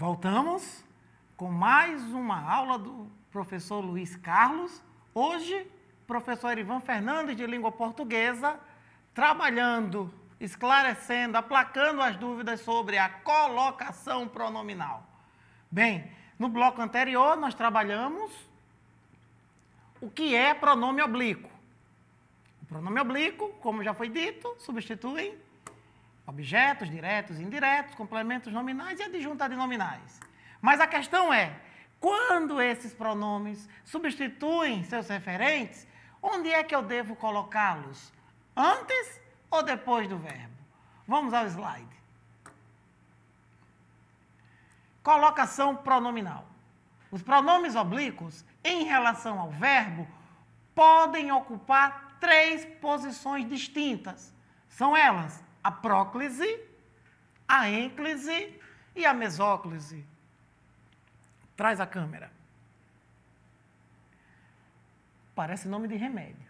Voltamos com mais uma aula do professor Luiz Carlos. Hoje, professor Ivan Fernandes, de língua portuguesa, trabalhando, esclarecendo, aplacando as dúvidas sobre a colocação pronominal. Bem, no bloco anterior, nós trabalhamos o que é pronome oblíquo. O pronome oblíquo, como já foi dito, substitui objetos diretos e indiretos, complementos nominais e adjuntos adnominais. Mas a questão é, quando esses pronomes substituem seus referentes, onde é que eu devo colocá-los? Antes ou depois do verbo? Vamos ao slide. Colocação pronominal. Os pronomes oblíquos, em relação ao verbo, podem ocupar 3 posições distintas. São elas a próclise, a ênclise e a mesóclise. Traz a câmera. Parece nome de remédio.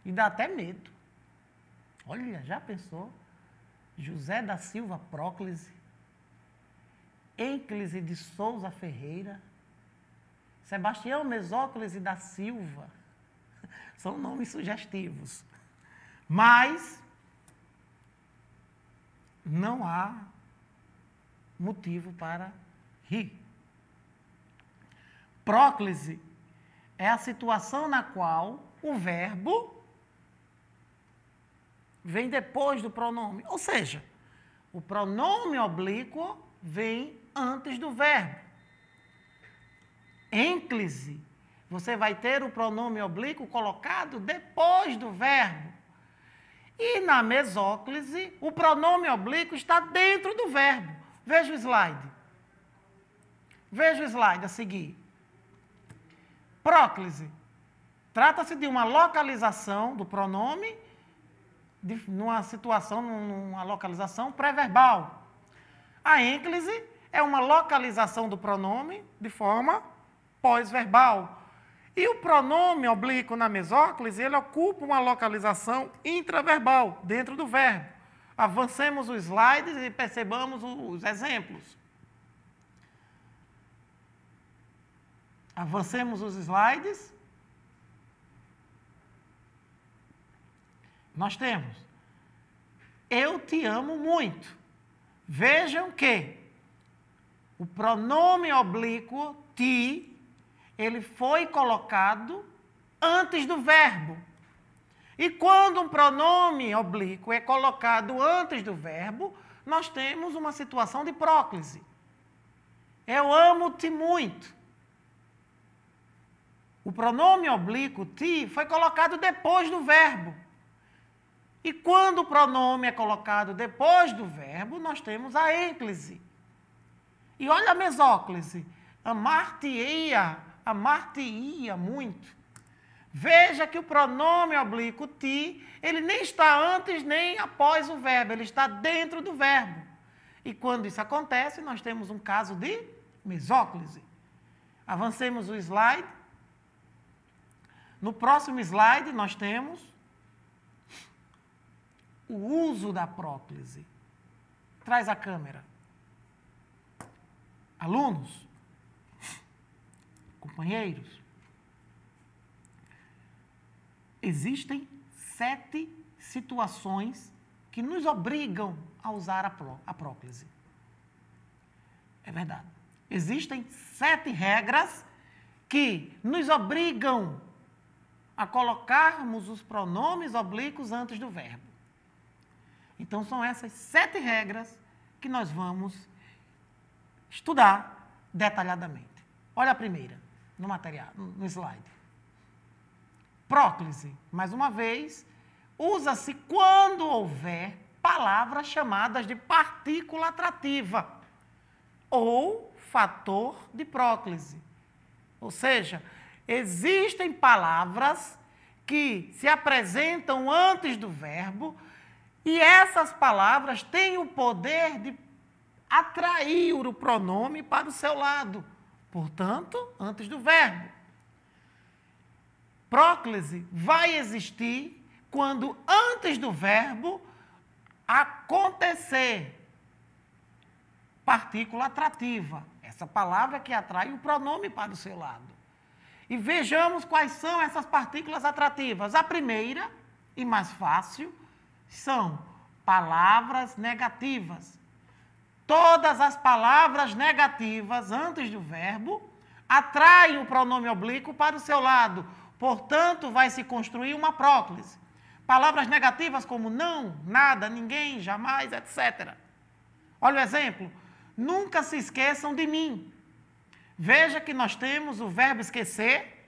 E dá até medo. Olha, já pensou? José da Silva Próclise, Ênclise de Souza Ferreira, Sebastião Mesóclise da Silva. São nomes sugestivos. Mas não há motivo para rir. Próclise é a situação na qual o verbo vem depois do pronome. Ou seja, o pronome oblíquo vem antes do verbo. Ênclise, você vai ter o pronome oblíquo colocado depois do verbo. E na mesóclise, o pronome oblíquo está dentro do verbo. Veja o slide. Veja o slide a seguir. Próclise. Trata-se de uma localização do pronome, numa situação, numa localização pré-verbal. A ênclise é uma localização do pronome de forma pós-verbal. E o pronome oblíquo na mesóclise, ele ocupa uma localização intraverbal, dentro do verbo. Avancemos os slides e percebamos os exemplos. Avancemos os slides. Nós temos, eu te amo muito. Vejam que o pronome oblíquo ti, ele foi colocado antes do verbo. E quando um pronome oblíquo é colocado antes do verbo, nós temos uma situação de próclise. Eu amo-te muito. O pronome oblíquo ti foi colocado depois do verbo. E quando o pronome é colocado depois do verbo, nós temos a ênclise. E olha a mesóclise. Amar-te-ia muito. Veja que o pronome oblíquo ti, ele nem está antes nem após o verbo, ele está dentro do verbo. E quando isso acontece, nós temos um caso de mesóclise. Avancemos o slide. No próximo slide, nós temos o uso da próclise. Traz a câmera. Alunos, companheiros, existem 7 situações que nos obrigam a usar a próclise. É verdade. Existem 7 regras que nos obrigam a colocarmos os pronomes oblíquos antes do verbo. Então, são essas 7 regras que nós vamos estudar detalhadamente. Olha a primeira, no material, no slide. Próclise, mais uma vez, usa-se quando houver palavras chamadas de partícula atrativa ou fator de próclise. Ou seja, existem palavras que se apresentam antes do verbo e essas palavras têm o poder de atrair o pronome para o seu lado. Portanto, antes do verbo. Próclise vai existir quando antes do verbo acontecer partícula atrativa. Essa palavra que atrai o pronome para o seu lado. E vejamos quais são essas partículas atrativas. A primeira, e mais fácil, são palavras negativas. Todas as palavras negativas antes do verbo atraem o pronome oblíquo para o seu lado. Portanto, vai se construir uma próclise. Palavras negativas como não, nada, ninguém, jamais, etc. Olha o exemplo. Nunca se esqueçam de mim. Veja que nós temos o verbo esquecer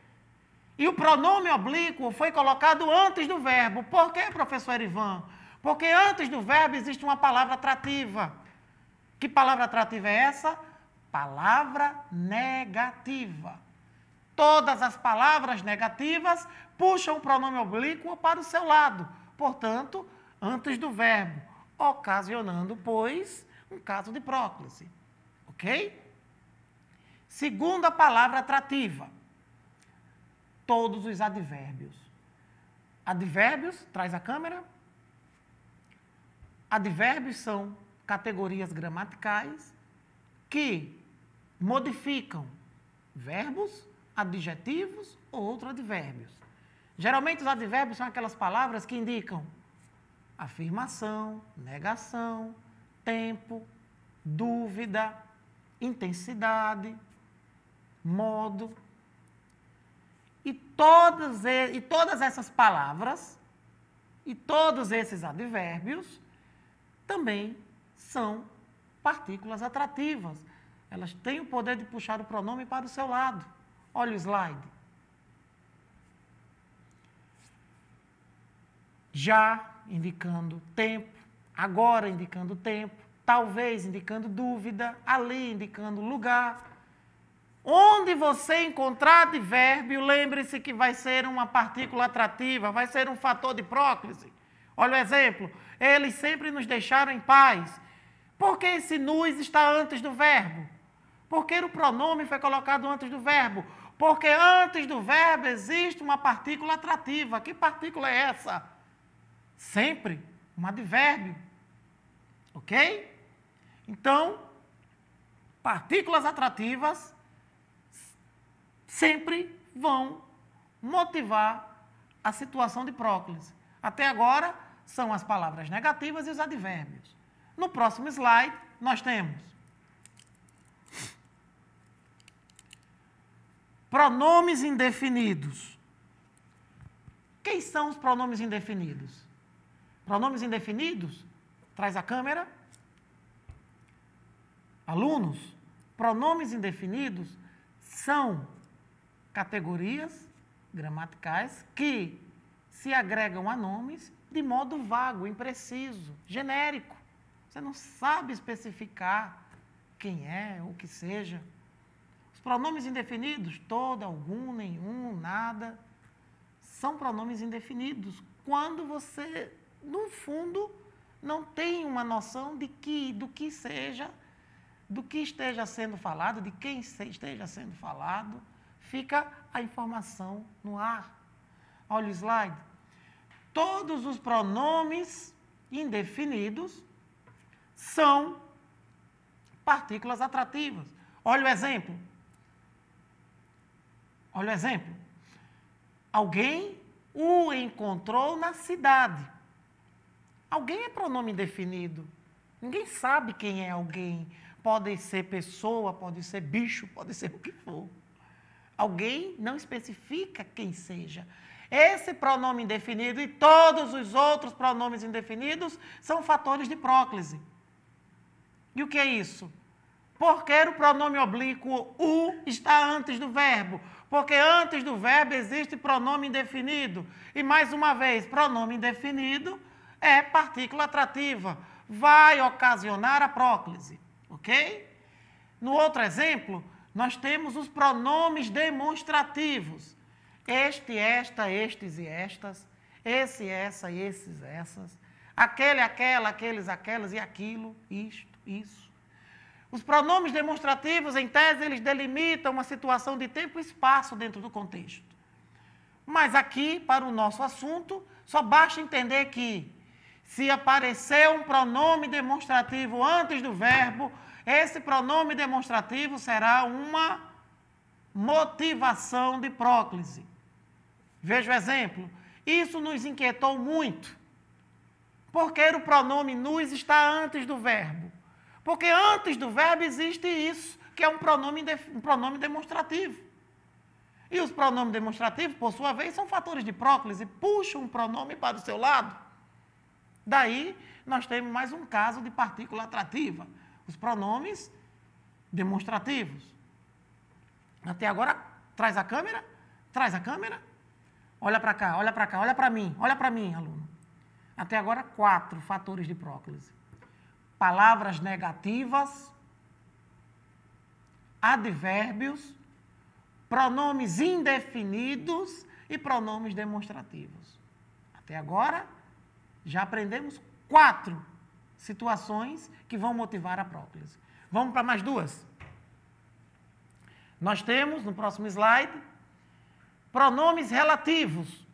e o pronome oblíquo foi colocado antes do verbo. Por quê, professor Erivan? Porque antes do verbo existe uma palavra atrativa. Que palavra atrativa é essa? Palavra negativa. Todas as palavras negativas puxam o pronome oblíquo para o seu lado. Portanto, antes do verbo, ocasionando, pois, um caso de próclise. Ok? Segunda palavra atrativa. Todos os advérbios. Advérbios, traz a câmera. Advérbios são categorias gramaticais que modificam verbos, adjetivos ou outros advérbios. Geralmente os advérbios são aquelas palavras que indicam afirmação, negação, tempo, dúvida, intensidade, modo. E todas essas palavras e todos esses advérbios também são partículas atrativas. Elas têm o poder de puxar o pronome para o seu lado. Olha o slide. Já indicando tempo, agora indicando tempo, talvez indicando dúvida, ali indicando lugar. Onde você encontrar advérbio, lembre-se que vai ser uma partícula atrativa, vai ser um fator de próclise. Olha o exemplo. Eles sempre nos deixaram em paz. Por que esse nus está antes do verbo? Porque o pronome foi colocado antes do verbo. Porque antes do verbo existe uma partícula atrativa. Que partícula é essa? Sempre um advérbio. Ok? Então, partículas atrativas sempre vão motivar a situação de próclise. Até agora, são as palavras negativas e os advérbios. No próximo slide, nós temos pronomes indefinidos. Quem são os pronomes indefinidos? Pronomes indefinidos, traz a câmera. Alunos, pronomes indefinidos são categorias gramaticais que se agregam a nomes de modo vago, impreciso, genérico. Você não sabe especificar quem é, ou o que seja. Os pronomes indefinidos, todo, algum, nenhum, nada, são pronomes indefinidos quando você, no fundo, não tem uma noção do que seja, do que esteja sendo falado, de quem esteja sendo falado, fica a informação no ar. Olha o slide. Todos os pronomes indefinidos são partículas atrativas. Olha o exemplo. Olha o exemplo. Alguém o encontrou na cidade. Alguém é pronome indefinido. Ninguém sabe quem é alguém. Pode ser pessoa, pode ser bicho, pode ser o que for. Alguém não especifica quem seja. Esse pronome indefinido e todos os outros pronomes indefinidos são fatores de próclise. E o que é isso? Porque o pronome oblíquo o está antes do verbo. Porque antes do verbo existe pronome indefinido. E mais uma vez, pronome indefinido é partícula atrativa. Vai ocasionar a próclise. Ok? No outro exemplo, nós temos os pronomes demonstrativos. Este, esta, estes e estas. Esse, essa, esses, essas. Aquele, aquela, aqueles, aquelas e aquilo, isto, isso. Os pronomes demonstrativos, em tese, eles delimitam uma situação de tempo e espaço dentro do contexto. Mas aqui, para o nosso assunto, só basta entender que, se aparecer um pronome demonstrativo antes do verbo, Esse pronome demonstrativo será uma motivação de próclise. Veja o exemplo. Isso nos inquietou muito. Porque o pronome nos está antes do verbo. Porque antes do verbo existe isso, que é um pronome demonstrativo. E os pronomes demonstrativos, por sua vez, são fatores de próclise, puxam um pronome para o seu lado. Daí, nós temos mais um caso de partícula atrativa, os pronomes demonstrativos. Até agora, traz a câmera, olha para cá, olha para mim, aluno. Até agora, 4 fatores de próclise. Palavras negativas, advérbios, pronomes indefinidos e pronomes demonstrativos. Até agora, já aprendemos 4 situações que vão motivar a próclise. Vamos para mais 2. Nós temos, no próximo slide, pronomes relativos.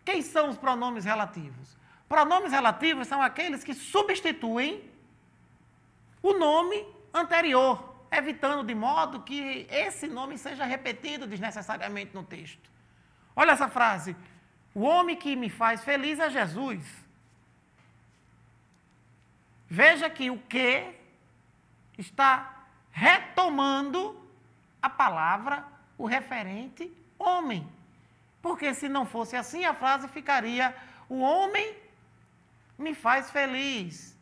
Quem são os pronomes relativos? Pronomes relativos são aqueles que substituem o nome anterior, evitando de modo que esse nome seja repetido desnecessariamente no texto. Olha essa frase. O homem que me faz feliz é Jesus. Veja que o que está retomando a palavra, o referente homem. Porque se não fosse assim, a frase ficaria: o homem me faz feliz.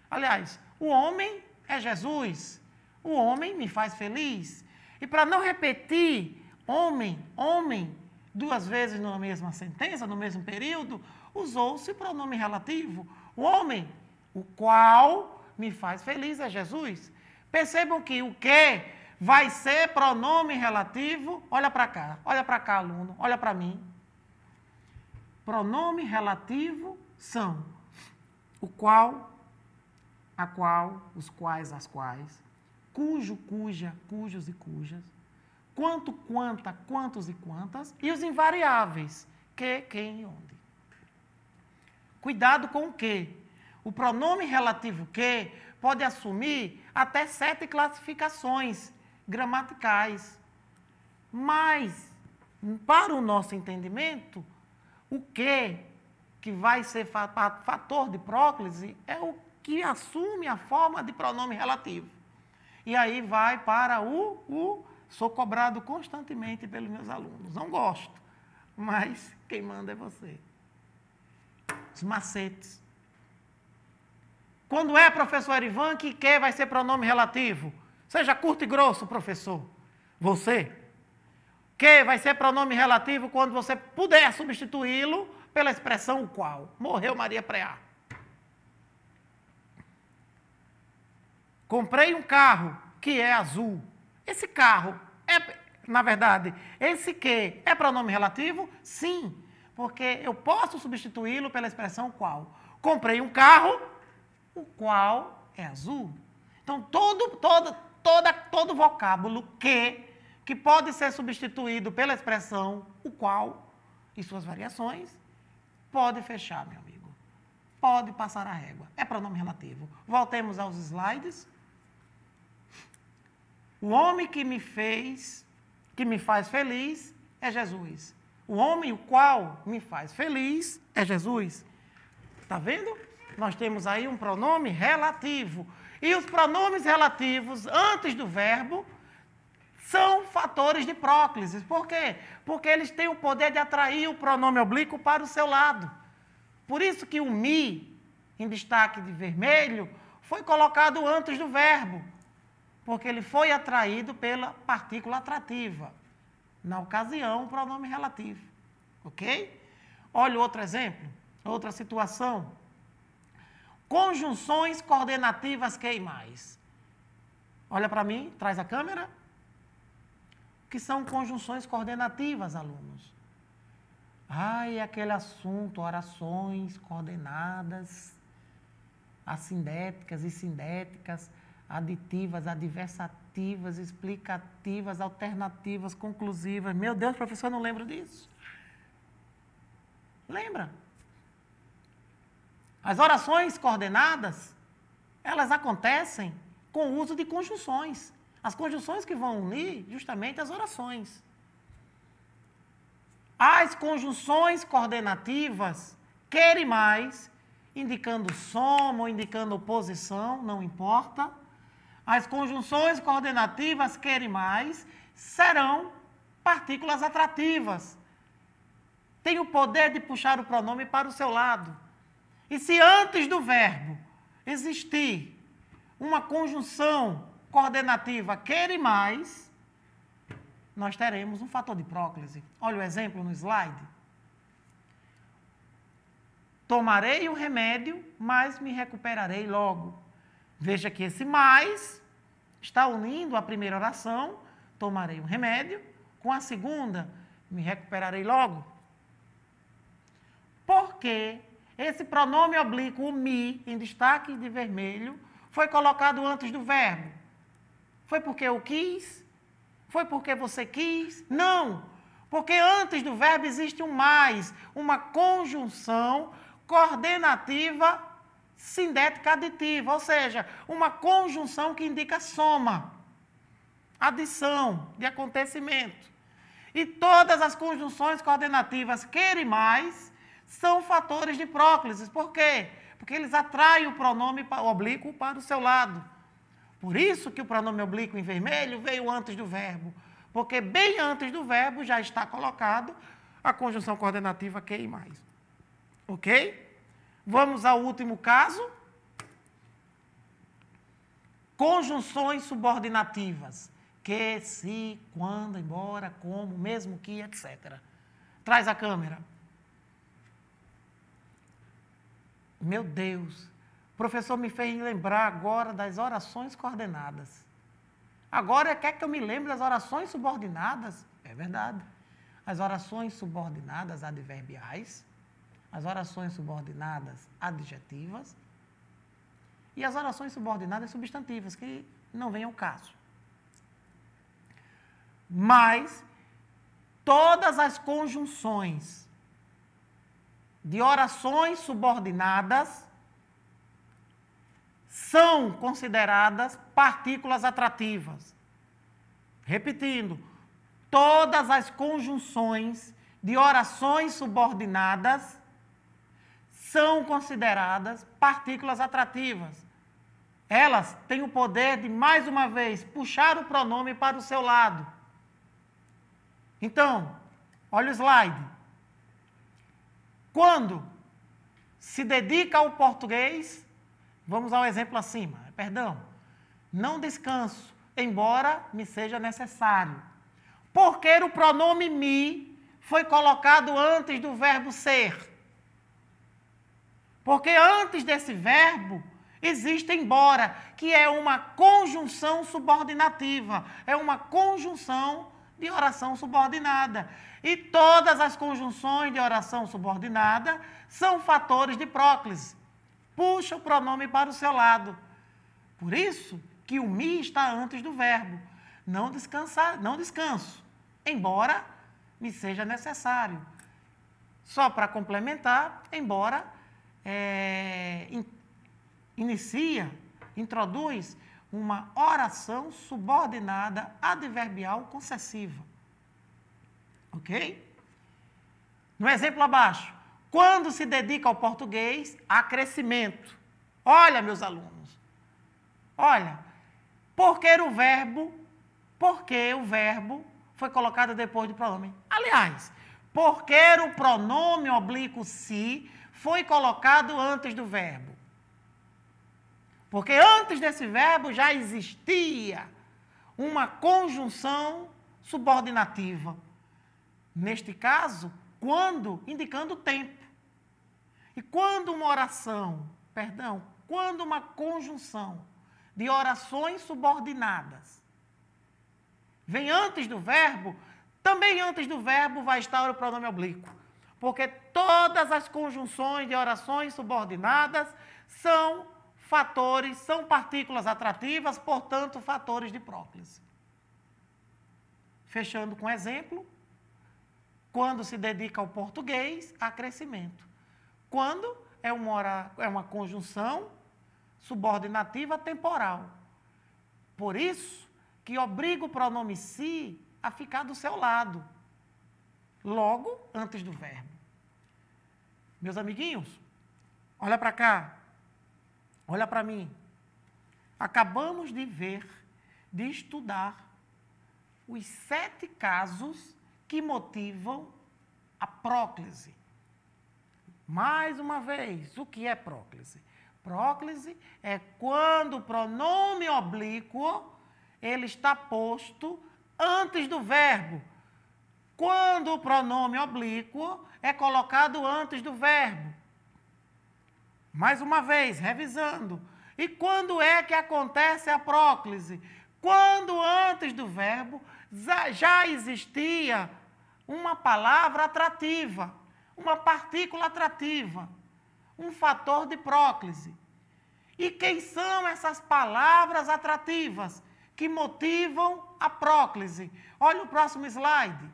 Aliás, o homem é Jesus. O homem me faz feliz. E para não repetir homem, 2 vezes na mesma sentença, no mesmo período, usou-se o pronome relativo. O homem, o qual me faz feliz é Jesus. Percebam que o que vai ser pronome relativo. Olha para cá, aluno, olha para mim. Pronome relativo são o qual, a qual, os quais, as quais, cujo, cuja, cujos e cujas, quanto, quanta, quantos e quantas, e os invariáveis, que, quem e onde. Cuidado com o que. O pronome relativo que pode assumir até 7 classificações gramaticais. Mas, para o nosso entendimento, o que vai ser fator de próclise é o que assume a forma de pronome relativo. E aí vai para sou cobrado constantemente pelos meus alunos. Não gosto, mas quem manda é você. Os macetes. Quando é, professor Erivan, que vai ser pronome relativo? Seja curto e grosso, professor. Você. Que vai ser pronome relativo quando você puder substituí-lo pela expressão o qual. Morreu Maria Preá. Comprei um carro que é azul. Esse carro na verdade, esse que é pronome relativo? Sim, porque eu posso substituí-lo pela expressão qual. Comprei um carro, o qual é azul. Então, todo vocábulo que pode ser substituído pela expressão o qual e suas variações, pode fechar, meu amigo. Pode passar a régua. É pronome relativo. Voltemos aos slides. O homem que me faz feliz é Jesus. O homem o qual me faz feliz é Jesus. Está vendo? Nós temos aí um pronome relativo. E os pronomes relativos antes do verbo são fatores de próclise. Por quê? Porque eles têm o poder de atrair o pronome oblíquo para o seu lado. Por isso que o me, em destaque de vermelho, foi colocado antes do verbo. Porque ele foi atraído pela partícula atrativa. Na ocasião, o pronome relativo. Ok? Olha outro exemplo, outra situação. Conjunções coordenativas que e mais. Olha para mim, traz a câmera. O que são conjunções coordenativas, alunos? Aquele assunto, orações coordenadas, assindéticas e sindéticas, aditivas, adversativas, explicativas, alternativas, conclusivas. Meu Deus, professor, não lembro disso. Lembra? As orações coordenadas, elas acontecem com o uso de conjunções. As conjunções que vão unir justamente as orações. As conjunções coordenativas, quer e mais, indicando soma ou indicando oposição, não importa. As conjunções coordenativas, quer e mais, serão partículas atrativas. Tem o poder de puxar o pronome para o seu lado. E se antes do verbo existir uma conjunção coordenativa quer e mais, nós teremos um fator de próclise. Olha o exemplo no slide. Tomarei o remédio, mas me recuperarei logo. Veja que esse mais está unindo a primeira oração, tomarei o remédio, com a segunda, me recuperarei logo. Porque esse pronome oblíquo, o me, em destaque de vermelho, foi colocado antes do verbo? Foi porque eu quis? Foi porque você quis? Não! Porque antes do verbo existe um mais, uma conjunção coordenativa sindética aditiva, ou seja, uma conjunção que indica soma, adição de acontecimento. E todas as conjunções coordenativas quer e mais são fatores de próclise. Por quê? Porque eles atraem o pronome oblíquo para o seu lado. Por isso que o pronome oblíquo em vermelho veio antes do verbo. Porque bem antes do verbo já está colocado a conjunção coordenativa que e mais. Ok? Vamos ao último caso. Conjunções subordinativas. Que, se, quando, embora, como, mesmo que, etc. Traz a câmera. Meu Deus, o professor me fez lembrar agora das orações coordenadas. Agora quer que eu me lembre das orações subordinadas? É verdade. As orações subordinadas adverbiais, as orações subordinadas adjetivas e as orações subordinadas substantivas, que não vem ao caso. Mas todas as conjunções de orações subordinadas são consideradas partículas atrativas. Repetindo, todas as conjunções de orações subordinadas são consideradas partículas atrativas. Elas têm o poder de, mais uma vez, puxar o pronome para o seu lado. Então, olha o slide. Quando se dedica ao português, vamos ao exemplo acima, perdão, não descanso, embora me seja necessário. Porque o pronome me foi colocado antes do verbo ser. Porque antes desse verbo existe embora, que é uma conjunção subordinativa, é uma conjunção de oração subordinada. E todas as conjunções de oração subordinada são fatores de próclise. Puxa o pronome para o seu lado. Por isso que o me está antes do verbo. Não descanso, embora me seja necessário. Só para complementar, embora introduz uma oração subordinada adverbial concessiva. Ok? No exemplo abaixo, quando se dedica ao português, há crescimento. Olha, meus alunos, olha, porque o verbo foi colocado depois do pronome. Aliás, porque o pronome oblíquo se foi colocado antes do verbo. Porque antes desse verbo já existia uma conjunção subordinativa. Neste caso, quando, indicando o tempo. E quando quando uma conjunção de orações subordinadas vem antes do verbo, também antes do verbo vai estar o pronome oblíquo. Porque todas as conjunções de orações subordinadas são partículas atrativas, portanto, fatores de próclise. Fechando com exemplo, quando se dedica ao português, há crescimento. Quando é uma conjunção subordinativa temporal. Por isso que obriga o pronome se a ficar do seu lado, logo antes do verbo. Meus amiguinhos, olha para cá, olha para mim. Acabamos de ver, de estudar os 7 casos que motivam a próclise. Mais uma vez, o que é próclise? Próclise é quando o pronome oblíquo ele está posto antes do verbo. Quando o pronome oblíquo é colocado antes do verbo. Mais uma vez, revisando. E quando é que acontece a próclise? Quando antes do verbo já existia uma palavra atrativa, uma partícula atrativa, um fator de próclise. E quem são essas palavras atrativas que motivam a próclise? Olha o próximo slide.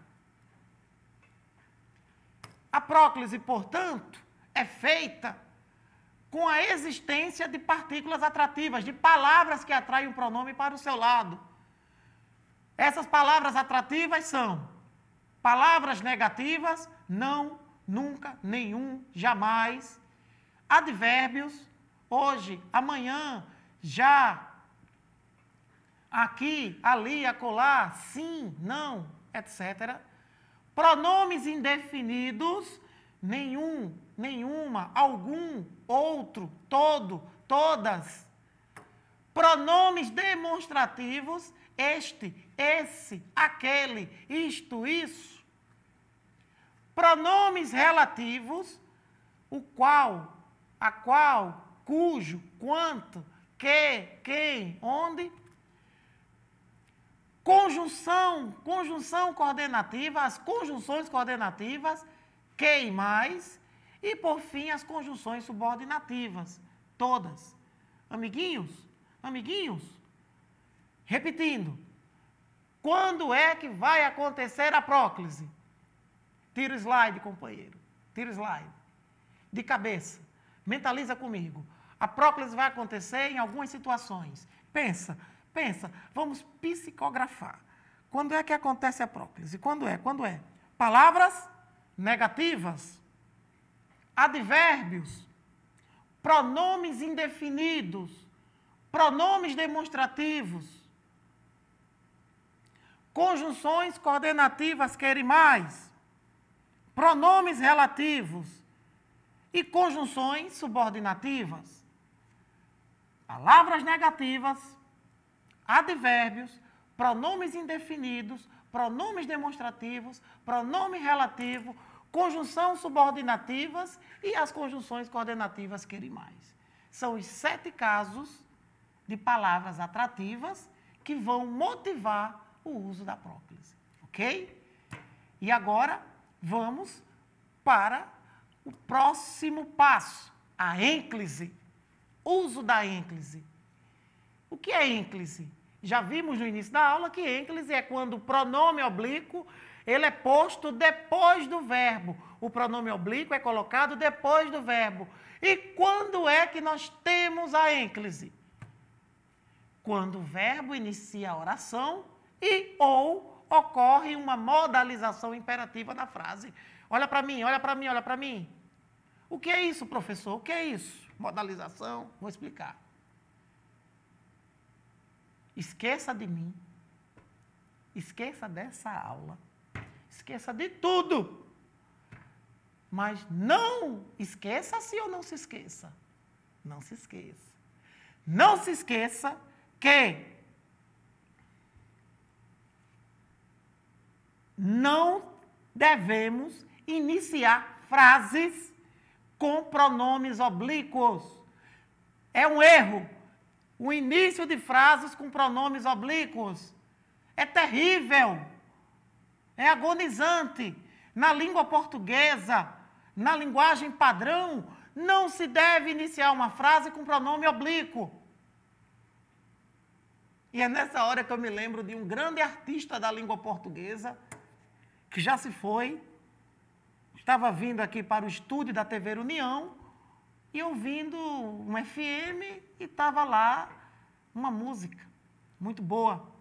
A próclise, portanto, é feita com a existência de partículas atrativas, de palavras que atraem o pronome para o seu lado. Essas palavras atrativas são palavras negativas, não, nunca, nenhum, jamais. Advérbios, hoje, amanhã, já, aqui, ali, acolá, sim, não, etc. Pronomes indefinidos, nenhum, nenhuma, algum, outro, todo, todas. Pronomes demonstrativos, este, esse, aquele, isto, isso. Pronomes relativos, o qual, a qual, cujo, quanto, que, quem, onde. Conjunção coordenativa, as conjunções coordenativas, que e mais. E, por fim, as conjunções subordinativas, todas. Amiguinhos, amiguinhos, repetindo, quando é que vai acontecer a próclise? Tira o slide, companheiro, tira o slide. De cabeça, mentaliza comigo. A próclise vai acontecer em algumas situações. Pensa, vamos psicografar. Quando é que acontece a próclise? Quando é? Palavras negativas, advérbios, pronomes indefinidos, pronomes demonstrativos, conjunções coordenativas, quer mais, pronomes relativos e conjunções subordinativas. Palavras negativas, advérbios, pronomes indefinidos, pronomes demonstrativos, pronome relativo, conjunção subordinativas e as conjunções coordenativas que e mais. São os 7 casos de palavras atrativas que vão motivar o uso da próclise, ok? E agora vamos para o próximo passo, a ênclise, uso da ênclise. O que é ênclise? Já vimos no início da aula que ênclise é quando o pronome oblíquo ele é posto depois do verbo. O pronome oblíquo é colocado depois do verbo. E quando é que nós temos a ênclise? Quando o verbo inicia a oração e ou ocorre uma modalização imperativa na frase. Olha para mim, olha para mim, olha para mim. O que é isso, professor? O que é isso? Modalização? Vou explicar. Esqueça de mim. Esqueça dessa aula. Esqueça de tudo. Mas não esqueça-se ou não se esqueça. Não se esqueça. Não se esqueça que não devemos iniciar frases com pronomes oblíquos. É um erro. O início de frases com pronomes oblíquos é terrível. É agonizante. Na língua portuguesa, na linguagem padrão, não se deve iniciar uma frase com pronome oblíquo. E é nessa hora que eu me lembro de um grande artista da língua portuguesa, que já se foi, estava vindo aqui para o estúdio da TV União, e ouvindo um FM, e estava lá uma música. muito boa.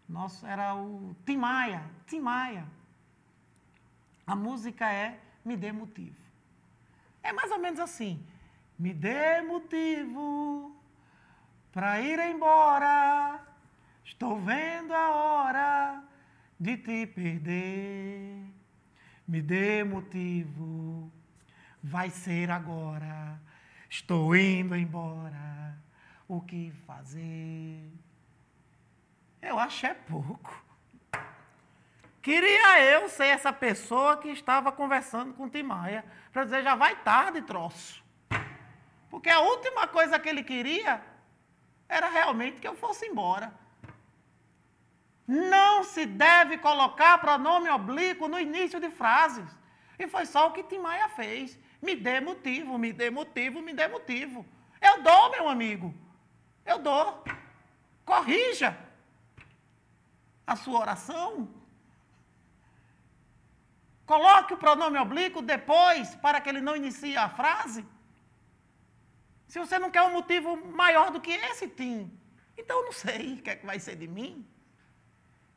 Nosso era o Tim Maia, Tim Maia. A música é Me Dê Motivo. É mais ou menos assim. Me dê motivo para ir embora. Estou vendo a hora de te perder. Me dê motivo, vai ser agora. Estou indo embora. O que fazer? Eu acho é pouco. Queria eu ser essa pessoa que estava conversando com o Tim Maia, para dizer, já vai tarde, troço. Porque a última coisa que ele queria era realmente que eu fosse embora. Não se deve colocar pronome oblíquo no início de frases. E foi só o que Tim Maia fez. Me dê motivo, me dê motivo, me dê motivo. Eu dou, meu amigo. Eu dou. Corrija a sua oração. Coloque o pronome oblíquo depois, para que ele não inicie a frase. Se você não quer um motivo maior do que esse, Tim, então eu não sei o que é que vai ser de mim.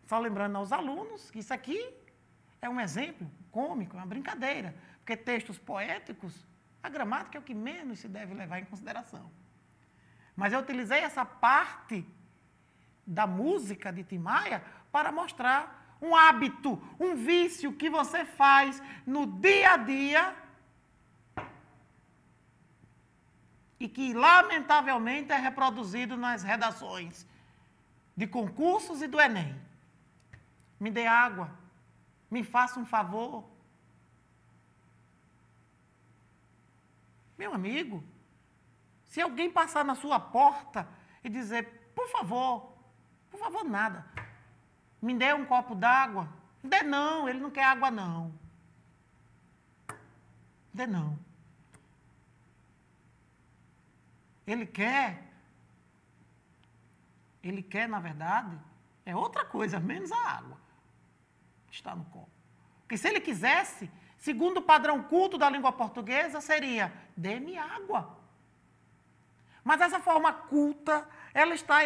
Só lembrando aos alunos que isso aqui é um exemplo cômico, é uma brincadeira. Porque textos poéticos, a gramática é o que menos se deve levar em consideração. Mas eu utilizei essa parte da música de Tim Maia para mostrar um hábito, um vício que você faz no dia a dia e que, lamentavelmente, é reproduzido nas redações de concursos e do Enem. Me dê água, me faça um favor. Meu amigo, se alguém passar na sua porta e dizer, por favor nada, me dê um copo d'água, dê não, ele não quer água não. Dê não. Ele quer, na verdade, é outra coisa, menos a água que está no copo. Porque se ele quisesse, segundo o padrão culto da língua portuguesa, seria, dê-me água. Mas essa forma culta, ela está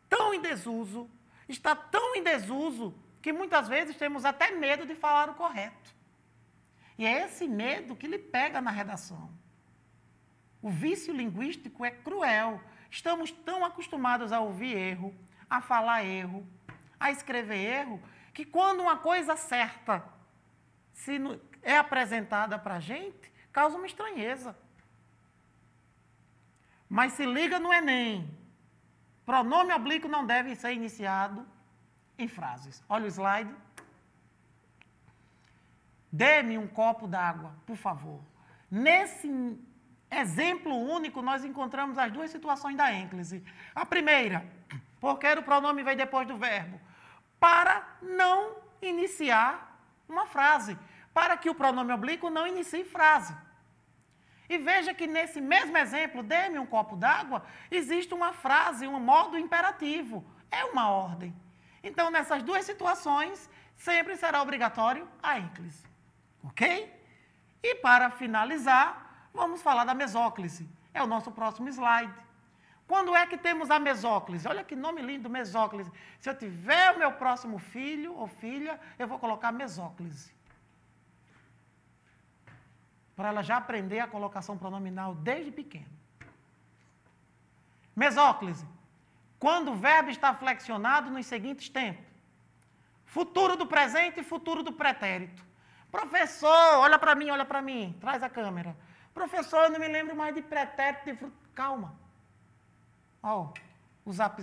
tão em desuso, que muitas vezes temos até medo de falar o correto. E é esse medo que lhe pega na redação. O vício linguístico é cruel. Estamos tão acostumados a ouvir erro, a falar erro, a escrever erro, que quando uma coisa certa é apresentada para a gente, causa uma estranheza. Mas se liga no Enem. Pronome oblíquo não deve ser iniciado em frases. Olha o slide. Dê-me um copo d'água, por favor. Nesse exemplo único, nós encontramos as duas situações da ênclise. A primeira, porque o pronome vem depois do verbo, para não iniciar uma frase, para que o pronome oblíquo não inicie frase. E veja que nesse mesmo exemplo, dê-me um copo d'água, existe uma frase, um modo imperativo, é uma ordem. Então, nessas duas situações, sempre será obrigatório a ênclise. Ok? E para finalizar, vamos falar da mesóclise. É o nosso próximo slide. Quando é que temos a mesóclise? Olha que nome lindo, mesóclise. Se eu tiver o meu próximo filho ou filha, eu vou colocar mesóclise. Para ela já aprender a colocação pronominal desde pequeno. Mesóclise. Quando o verbo está flexionado nos seguintes tempos. Futuro do presente e futuro do pretérito. Professor, olha para mim, traz a câmera. Professor, eu não me lembro mais de pretérito, de fruto. Calma. Ó, o zap.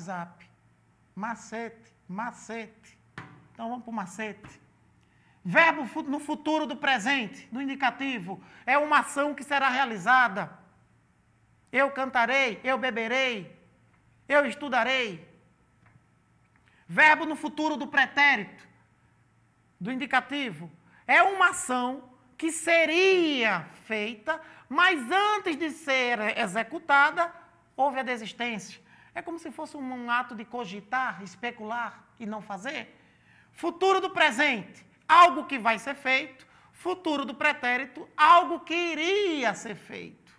Macete. Então vamos para o macete. Verbo no futuro do presente, no indicativo, é uma ação que será realizada. Eu cantarei, eu beberei, eu estudarei. Verbo no futuro do pretérito, do indicativo, é uma ação que seria feita, mas antes de ser executada, houve a desistência. É como se fosse um ato de cogitar, especular e não fazer. Futuro do presente, algo que vai ser feito. Futuro do pretérito, algo que iria ser feito.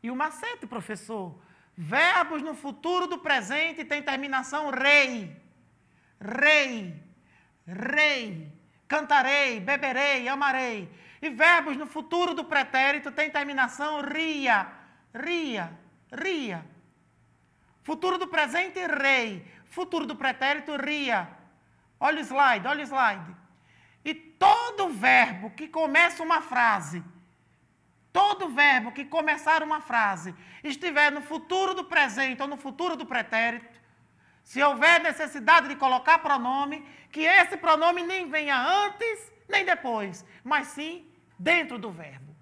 E o macete, professor? Verbos no futuro do presente têm terminação rei. Rei, rei. Cantarei, beberei, amarei. E verbos no futuro do pretérito têm terminação ria, ria, ria. Futuro do presente, rei. Futuro do pretérito, ria. Olha o slide, olha o slide. E todo verbo que começa uma frase, todo verbo que começar uma frase, estiver no futuro do presente ou no futuro do pretérito, se houver necessidade de colocar pronome, que esse pronome nem venha antes nem depois, mas sim dentro do verbo.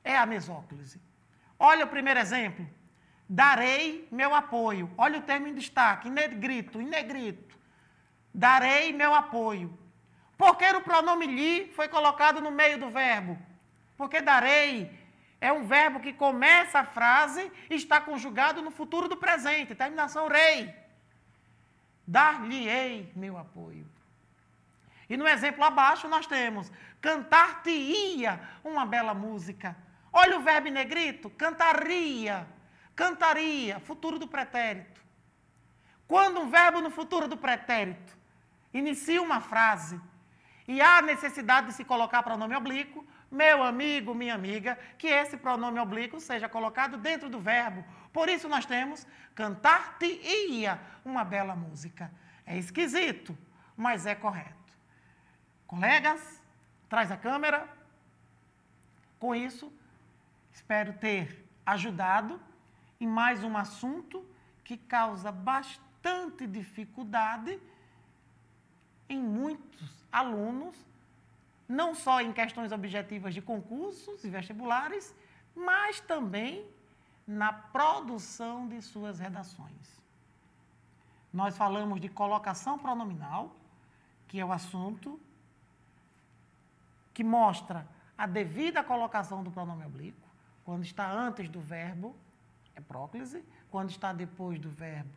É a mesóclise. Olha o primeiro exemplo. Darei meu apoio. Olha o termo em destaque, em negrito, em negrito. Darei meu apoio. Por que o pronome lhe foi colocado no meio do verbo? Porque darei é um verbo que começa a frase e está conjugado no futuro do presente, terminação rei. Dar-lhe-ei meu apoio. E no exemplo abaixo nós temos cantar-te-ia uma bela música. Olha o verbo em negrito, cantaria, cantaria, futuro do pretérito. Quando um verbo no futuro do pretérito inicia uma frase e há necessidade de se colocar pronome oblíquo, meu amigo, minha amiga, que esse pronome oblíquo seja colocado dentro do verbo. Por isso nós temos cantar-te-ia uma bela música. É esquisito, mas é correto. Colegas, traz a câmera. Com isso, espero ter ajudado em mais um assunto que causa bastante dificuldade em muitos alunos, não só em questões objetivas de concursos e vestibulares, mas também na produção de suas redações. Nós falamos de colocação pronominal, que é o assunto que mostra a devida colocação do pronome oblíquo. Quando está antes do verbo, é próclise. Quando está depois do verbo,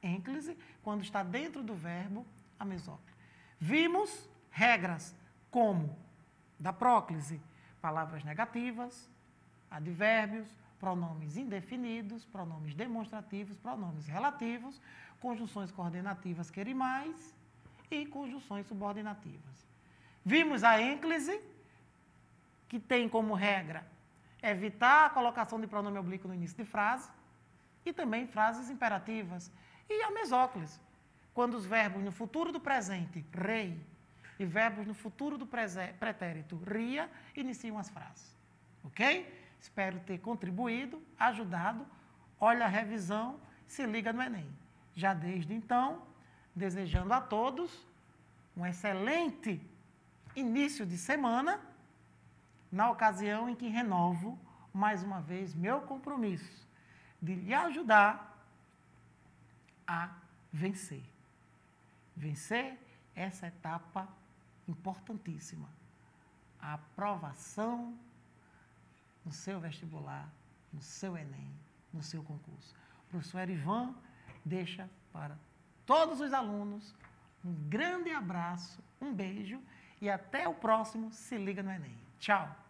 ênclise. Quando está dentro do verbo, a mesóclise. Vimos regras como da próclise, palavras negativas, advérbios, pronomes indefinidos, pronomes demonstrativos, pronomes relativos, conjunções coordenativas querimais e conjunções subordinativas. Vimos a ênclise, que tem como regra evitar a colocação de pronome oblíquo no início de frase, e também frases imperativas. E a mesóclise, quando os verbos no futuro do presente, rei, e verbos no futuro do pretérito, ria, iniciam as frases. Ok? Espero ter contribuído, ajudado. Olha a revisão, se liga no Enem. Já desde então, desejando a todos um excelente início de semana, na ocasião em que renovo, mais uma vez, meu compromisso de lhe ajudar a vencer. Vencer essa etapa importantíssima, a aprovação no seu vestibular, no seu Enem, no seu concurso. O professor Erivan deixa para todos os alunos um grande abraço, um beijo e até o próximo Se Liga no Enem. Tchau!